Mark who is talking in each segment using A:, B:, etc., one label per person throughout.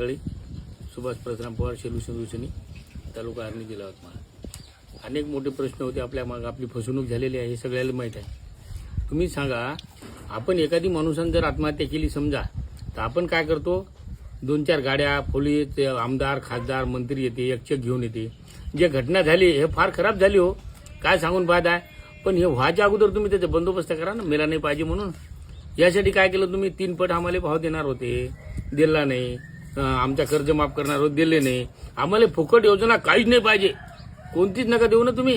A: मंडळी, सुभाष परशुराम पवार, शेलू शिंदूसनी, तालुका आर्णी, जिल्हा यवतमाळ. अनेक मोठे प्रश्न होते आपल्या मागे. आपली फसवणूक झालेली आहे हे सगळ्याला माहीत आहे. तुम्ही सांगा, आपण एखादी माणूसाने जर आत्महत्या केली समजा, तर आपण काय करतो? 2-4 गाड्या, पोलीस, आमदार, खासदार, मंत्री येते, एक चेक घेऊन येते. जे घटना झाली हे फार खराब झाली हो, काय सांगून पाहत आहे. पण हे व्हायच्या अगोदर तुम्ही त्याचा बंदोबस्त करा ना, मेला नाही पाहिजे म्हणून. यासाठी काय केलं तुम्ही? 3 पट आम्हाला भाव देणार होते, दिला नाही. आमचा कर्ज माफ करणार होते, दिले नाही. आम्हाला फुकट योजना काहीच नाही पाहिजे, कोणतीच नका देऊ ना तुम्ही.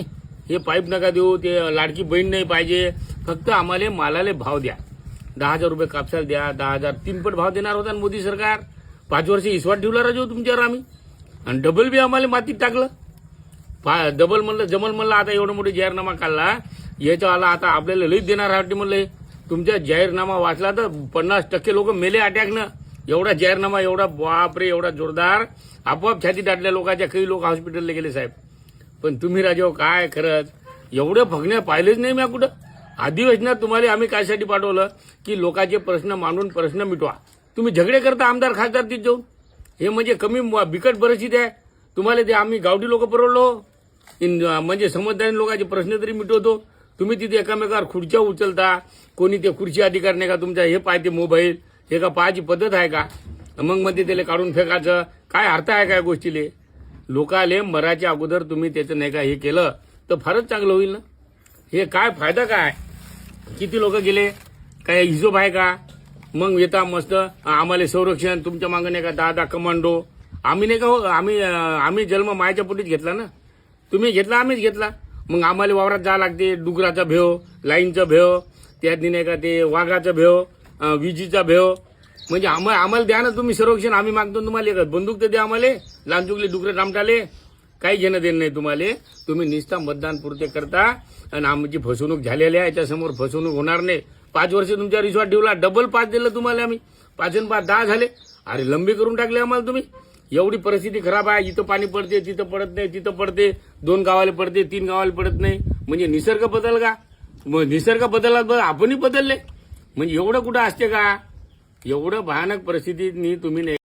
A: हे पाईप नका देऊ, ते लाडकी बहीण नाही पाहिजे. फक्त आम्हाला मालाले भाव द्या. 10,000 रुपये कापसाला द्या, 10,000 3 पट भाव देणार होता मोदी सरकार. 5 वर्ष विश्वास ठेवला राजू तुमच्यावर आम्ही, आणि डबल बी आम्हाला मातीत टाकलं. डबल म्हणलं, जमल म्हणलं. आता एवढं मोठे जाहीरनामा काढला याच्यावाला, आता आपल्याला लईच देणार वाटते म्हणलं. तुमचा जाहीरनामा वाचला तर 50% लोक मेले अटॅकनं. एवढा जाहीरनामा, एवढा बापरे, एवढा जोरदार, आपोआप छाती दाटल्या लोकांच्या. काही लोक हॉस्पिटलला गेले साहेब. पण तुम्ही राजाओ काय खरंच एवढं फगण्या पाहिलेच नाही मी कुठं. अधिवेशनात तुम्हाला आम्ही कायसाठी पाठवलं की लोकांचे प्रश्न मांडून प्रश्न मिटवा. तुम्ही झगडे करता आमदार खासदार तिथे जाऊन. हे म्हणजे कमी बिकट परिस्थिती आहे तुम्हाला. ते आम्ही गावठी लोक परवडलो, म्हणजे समजदारी लोकांचे प्रश्न तरी मिटवतो. तुम्ही तिथे एकामेकावर खुर्च्या उचलता. कोणी ते खुर्ची अधिकार नाही का तुमचा? हे पाहते मोबाईल, हे का पाहायची पद्धत आहे का? मग मध्ये त्याला काढून फेकायचं काय अर्थ आहे काय गोष्टीले? लोकाले मराच्या अगोदर तुम्ही त्याचं नाही का हे केलं तर फारच चांगलं होईल ना. हे काय फायदा काय? किती लोक गेले, काय हिशोब आहे का? मग येता मस्त आम्हाला संरक्षण, तुमच्या मागं नाही का 10 कमांडो. आम्ही नाही का हो, आम्ही जन्म मायाच्या पोटीत घेतला ना. तुम्ही घेतला, आम्हीच घेतला. मग आम्हाला वावरात जावं लागते. डुगराचा भेव, लाईनचा भेव, त्यात नाही का ते वाघाचा भेव, विजीचा भेव. म्हणजे आम्हाला द्या ना तुम्ही संरक्षण. आम्ही मागतो तुम्हाला बंदूक तर द्या आम्हाला. लांचुकले डुकरे रामटाले काही घेणं देणं नाही तुम्हाला. तुम्ही निस्ता मतदान पुरते करता आणि आमची फसवणूक झालेली आहे. याच्यासमोर फसवणूक होणार नाही. 5 वर्ष तुमच्यावर विश्वास ठेवला, डबल 5 दिलं तुम्हाला आम्ही. 5 आणि 5 10 झाले. अरे लंबे करून टाकले आम्हाला तुम्ही. एवढी परिस्थिती खराब आहे. इथं पाणी पडते, तिथं पडत नाही, तिथं पडते, 2 गावाला पडते, 3 गावाला पडत नाही. म्हणजे निसर्ग बदल का? मग निसर्ग बदलला आपणही बदलले. म्हणजे एवढं कुठं असते का? एवढं भयानक परिस्थितीत तुम्ही